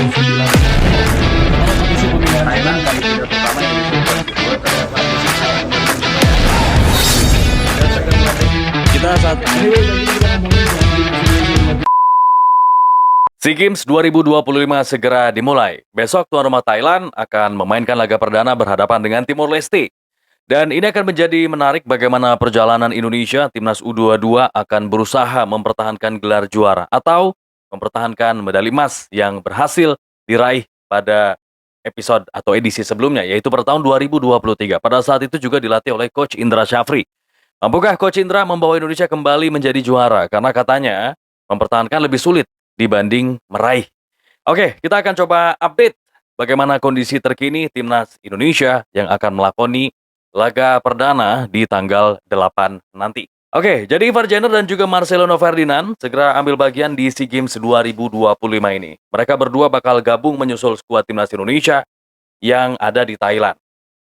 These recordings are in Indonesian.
9. Bagaimana kondisi pemilihan Thailand ini? kali tidak pertama Indonesia kuat kedua terdapat dan second place. Kita saat Anyway, tadi kita ngomongin soal timnas SEA Games 2025 segera dimulai. Besok tuan rumah Thailand akan memainkan laga perdana berhadapan dengan Timor Leste. Dan ini akan menjadi menarik bagaimana perjalanan Indonesia, timnas U22 akan berusaha mempertahankan gelar juara atau mempertahankan medali emas yang berhasil diraih pada episode atau edisi sebelumnya, yaitu pada tahun 2023. Pada saat itu juga dilatih oleh Coach Indra Syafri. Mampukah Coach Indra membawa Indonesia kembali menjadi juara? Karena katanya mempertahankan lebih sulit dibanding meraih. Oke, kita akan coba update bagaimana kondisi terkini timnas Indonesia yang akan melakoni laga perdana di tanggal 8 nanti. Oke, jadi Ivar Jenner dan juga Marcelino Ferdinand segera ambil bagian di SEA Games 2025 ini. Mereka berdua bakal gabung menyusul skuad timnas Indonesia yang ada di Thailand.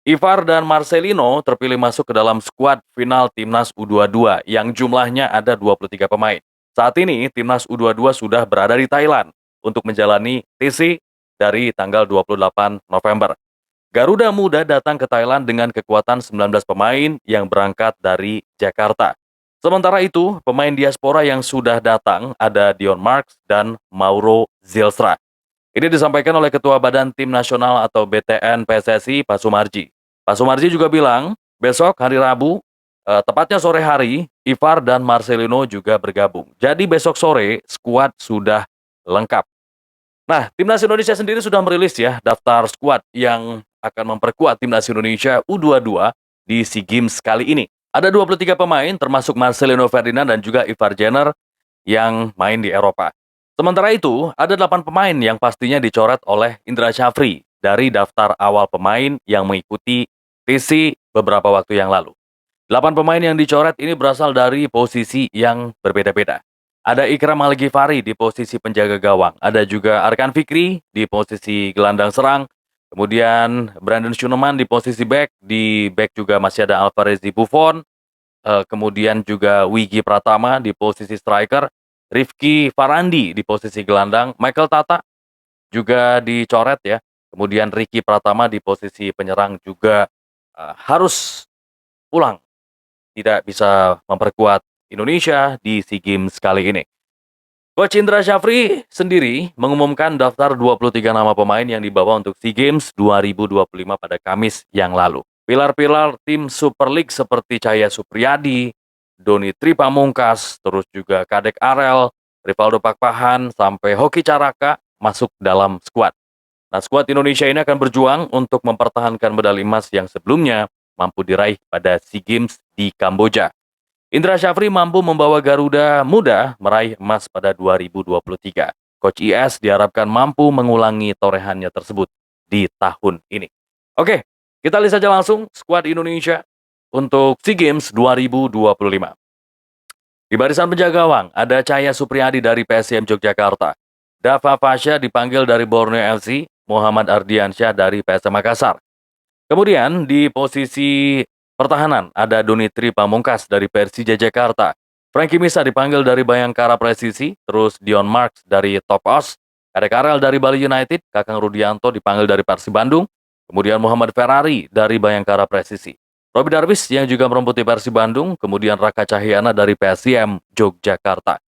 Ivar dan Marcelino terpilih masuk ke dalam skuad final timnas U22 yang jumlahnya ada 23 pemain. Saat ini timnas U22 sudah berada di Thailand untuk menjalani TC dari tanggal 28 November. Garuda Muda datang ke Thailand dengan kekuatan 19 pemain yang berangkat dari Jakarta. Sementara itu, pemain diaspora yang sudah datang ada Dion Marks dan Mauro Zilstra. Ini disampaikan oleh Ketua Badan Tim Nasional atau BTN PSSI, Pak Sumarji. Pak Sumarji juga bilang, besok hari Rabu, tepatnya sore hari, Ivar dan Marcelino juga bergabung. Jadi besok sore, skuad sudah lengkap. Nah, Timnas Indonesia sendiri sudah merilis ya daftar skuad yang akan memperkuat Timnas Indonesia U22 di SEA Games kali ini. Ada 23 pemain termasuk Marcelino Ferdinand dan juga Ivar Jenner yang main di Eropa. Sementara itu, ada 8 pemain yang pastinya dicoret oleh Indra Syafri dari daftar awal pemain yang mengikuti TC beberapa waktu yang lalu. 8 pemain yang dicoret ini berasal dari posisi yang berbeda-beda. Ada Ikram Al-Ghifari di posisi penjaga gawang. Ada juga Arkan Fikri di posisi gelandang serang. Kemudian Brandon Schuneman di posisi back. Di back juga masih ada Alvarez di Buffon. Kemudian juga Wigi Pratama di posisi striker. Rifki Farandi di posisi gelandang. Michael Tata juga dicoret ya. Kemudian Ricky Pratama di posisi penyerang juga harus pulang. Tidak bisa memperkuat Indonesia di SEA Games kali ini. Coach Indra Syafri sendiri mengumumkan daftar 23 nama pemain yang dibawa untuk SEA Games 2025 pada Kamis yang lalu. Pilar-pilar tim Super League seperti Cahya Supriyadi, Doni Tripamungkas, terus juga Kadek Arel, Rivaldo Pakpahan, sampai Hoki Caraka masuk dalam skuad. Nah, skuad Indonesia ini akan berjuang untuk mempertahankan medali emas yang sebelumnya mampu diraih pada SEA Games di Kamboja. Indra Syafri mampu membawa Garuda Muda meraih emas pada 2023. Coach IS diharapkan mampu mengulangi torehannya tersebut di tahun ini. Oke, kita lihat saja langsung skuad Indonesia untuk SEA Games 2025. Di barisan penjaga gawang ada Cahya Supriyadi dari PSM Yogyakarta. Dava Fasya dipanggil dari Borneo FC, Muhammad Ardiansyah dari PSM Makassar. Kemudian di posisi pertahanan ada Doni Tripamungkas dari Persija Jakarta. Frankie Misa dipanggil dari Bayangkara Presisi, terus Dion Marks dari Top Os, Kadek Arel dari Bali United, Kakang Rudianto dipanggil dari Persib Bandung, kemudian Muhammad Ferrari dari Bayangkara Presisi. Robi Darwis yang juga meromputi Persib Bandung, kemudian Raka Cahyana dari PSIM Yogyakarta.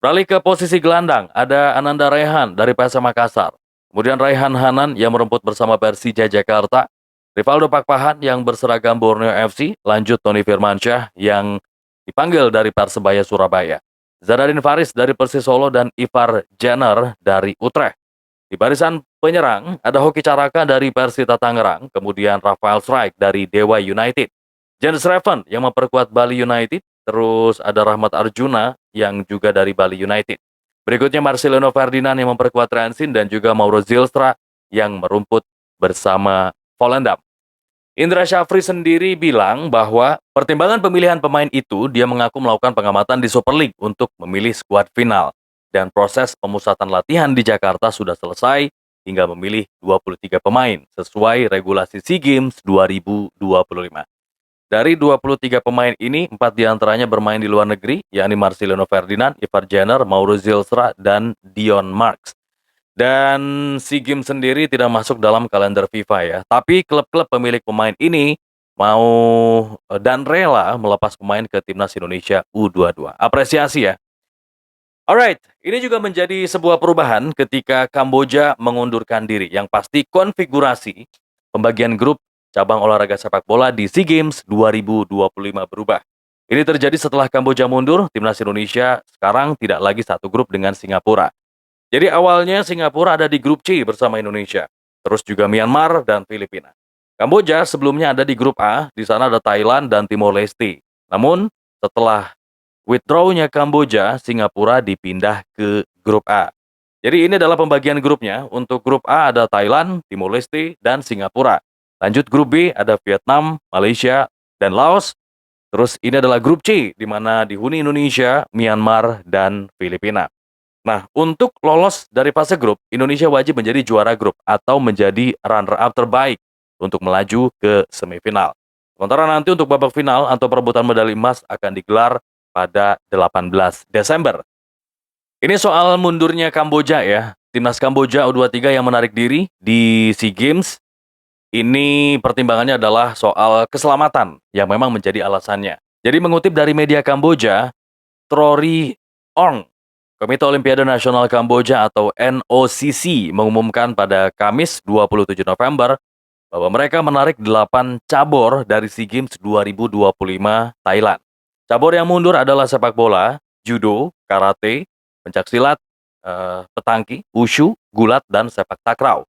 Beralih ke posisi gelandang, ada Ananda Rehan dari PSM Makassar. Kemudian Raihan Hanan yang meremput bersama Persija Jakarta. Rivaldo Pakpahan yang berseragam Borneo FC, lanjut Tony Firmansyah yang dipanggil dari Persebaya Surabaya. Zadarin Faris dari Persis Solo dan Ivar Jenner dari Utrecht. Di barisan penyerang ada Hoki Caraka dari Persita Tangerang, kemudian Rafael Strike dari Dewa United. James Revan yang memperkuat Bali United, terus ada Rahmat Arjuna yang juga dari Bali United. Berikutnya Marcelino Ferdinand yang memperkuat Transin dan juga Mauro Zilstra yang merumput bersama Volendam. Indra Syafri sendiri bilang bahwa pertimbangan pemilihan pemain itu dia mengaku melakukan pengamatan di Super League untuk memilih skuad final. Dan proses pemusatan latihan di Jakarta sudah selesai hingga memilih 23 pemain sesuai regulasi SEA Games 2025. Dari 23 pemain ini, 4 diantaranya bermain di luar negeri, yakni Marcelino Ferdinand, Ivar Jenner, Mauro Zilstra, dan Dion Marks. Dan SEA Games sendiri tidak masuk dalam kalender FIFA ya. Tapi klub-klub pemilik pemain ini mau dan rela melepas pemain ke timnas Indonesia U22. Apresiasi ya. Alright, ini juga menjadi sebuah perubahan ketika Kamboja mengundurkan diri. Yang pasti konfigurasi pembagian grup cabang olahraga sepak bola di SEA Games 2025 berubah. Ini terjadi setelah Kamboja mundur, timnas Indonesia sekarang tidak lagi satu grup dengan Singapura. Jadi awalnya Singapura ada di grup C bersama Indonesia, terus juga Myanmar dan Filipina. Kamboja sebelumnya ada di grup A, di sana ada Thailand dan Timor Leste. Namun setelah withdrawnya Kamboja, Singapura dipindah ke grup A. Jadi ini adalah pembagian grupnya. Untuk grup A ada Thailand, Timor Leste, dan Singapura. Lanjut grup B ada Vietnam, Malaysia, dan Laos. Terus ini adalah grup C, di mana dihuni Indonesia, Myanmar, dan Filipina. Nah, untuk lolos dari fase grup, Indonesia wajib menjadi juara grup atau menjadi runner-up terbaik untuk melaju ke semifinal. Sementara nanti untuk babak final atau perebutan medali emas akan digelar pada 18 Desember. Ini soal mundurnya Kamboja ya. Timnas Kamboja U23 yang menarik diri di SEA Games. Ini pertimbangannya adalah soal keselamatan yang memang menjadi alasannya. Jadi mengutip dari media Kamboja, Trori Ong, Komite Olimpiade Nasional Kamboja atau NOCC mengumumkan pada Kamis 27 November bahwa mereka menarik 8 cabur dari SEA Games 2025 Thailand. Cabur yang mundur adalah sepak bola, judo, karate, pencaksilat, petangki, wushu, gulat, dan sepak takraw.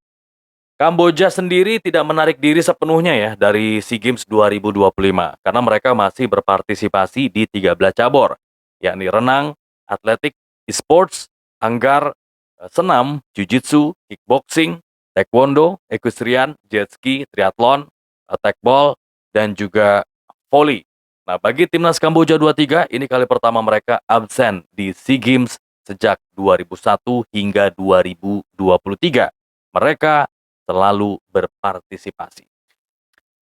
Kamboja sendiri tidak menarik diri sepenuhnya ya dari SEA Games 2025 karena mereka masih berpartisipasi di 13 cabur, yakni renang, atletik, e-sports, anggar, senam, jiu-jitsu, kickboxing, taekwondo, equestrian, jet ski, triathlon, tekbol, dan juga volley. Nah, bagi timnas Kamboja 23, ini kali pertama mereka absen di SEA Games sejak 2001 hingga 2023. Mereka selalu berpartisipasi.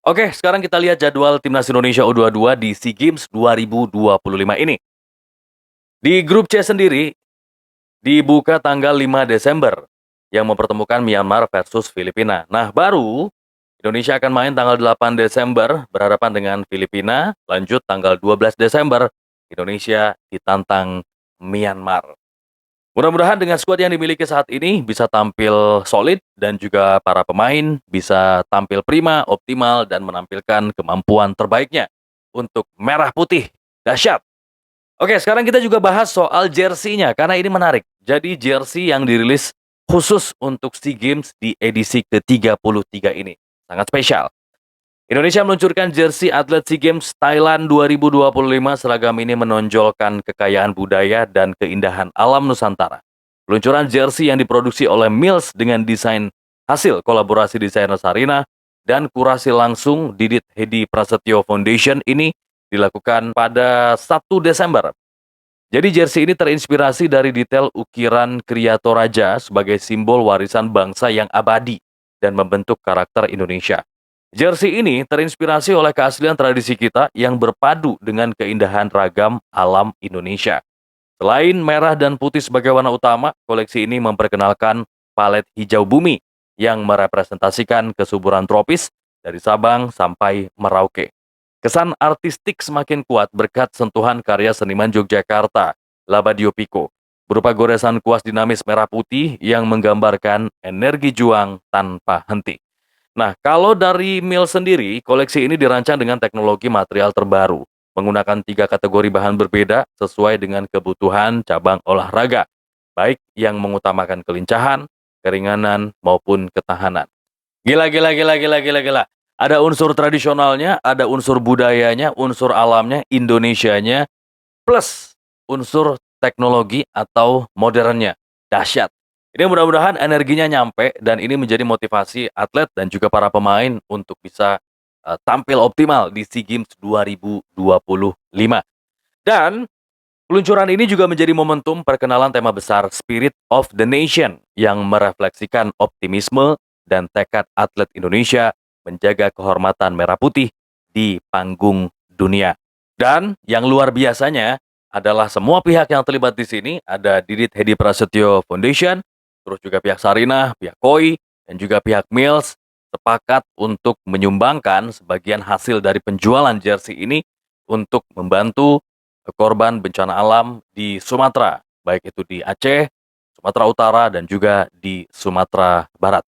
Oke, sekarang kita lihat jadwal timnas Indonesia U22 di SEA Games 2025 ini. Di grup C sendiri, dibuka tanggal 5 Desember yang mempertemukan Myanmar versus Filipina. Nah, baru Indonesia akan main tanggal 8 Desember berhadapan dengan Filipina. Lanjut tanggal 12 Desember, Indonesia ditantang Myanmar. Mudah-mudahan dengan skuad yang dimiliki saat ini bisa tampil solid dan juga para pemain bisa tampil prima, optimal, dan menampilkan kemampuan terbaiknya untuk merah putih dahsyat. Oke, sekarang kita juga bahas soal jersey-nya karena ini menarik. Jadi jersey yang dirilis khusus untuk SEA Games di edisi ke-33 ini sangat spesial. Indonesia meluncurkan jersey atlet SEA Games Thailand 2025. Seragam ini menonjolkan kekayaan budaya dan keindahan alam Nusantara. Peluncuran jersey yang diproduksi oleh Mills dengan desain hasil kolaborasi desainer Sarina dan kurasi langsung Didit Hedi Prasetyo Foundation ini dilakukan pada 1 Desember. Jadi jersey ini terinspirasi dari detail ukiran Kriya Toraja sebagai simbol warisan bangsa yang abadi dan membentuk karakter Indonesia. Jersey ini terinspirasi oleh keaslian tradisi kita yang berpadu dengan keindahan ragam alam Indonesia. Selain merah dan putih sebagai warna utama, koleksi ini memperkenalkan palet hijau bumi yang merepresentasikan kesuburan tropis dari Sabang sampai Merauke. Kesan artistik semakin kuat berkat sentuhan karya seniman Yogyakarta, Labadio Pico, berupa goresan kuas dinamis merah putih yang menggambarkan energi juang tanpa henti. Nah, kalau dari Mil sendiri, koleksi ini dirancang dengan teknologi material terbaru, menggunakan 3 kategori bahan berbeda sesuai dengan kebutuhan cabang olahraga, baik yang mengutamakan kelincahan, keringanan, maupun ketahanan. Gila. Ada unsur tradisionalnya, ada unsur budayanya, unsur alamnya, Indonesianya, plus unsur teknologi atau modernnya. Dahsyat. Ini mudah-mudahan energinya nyampe dan ini menjadi motivasi atlet dan juga para pemain untuk bisa tampil optimal di SEA Games 2025. Dan peluncuran ini juga menjadi momentum perkenalan tema besar Spirit of the Nation yang merefleksikan optimisme dan tekad atlet Indonesia menjaga kehormatan merah putih di panggung dunia. Dan yang luar biasanya adalah semua pihak yang terlibat di sini, ada Didit Hedi Prasetyo Foundation, terus juga pihak Sarinah, pihak Koi, dan juga pihak Mills sepakat untuk menyumbangkan sebagian hasil dari penjualan jersey ini untuk membantu korban bencana alam di Sumatera, baik itu di Aceh, Sumatera Utara, dan juga di Sumatera Barat.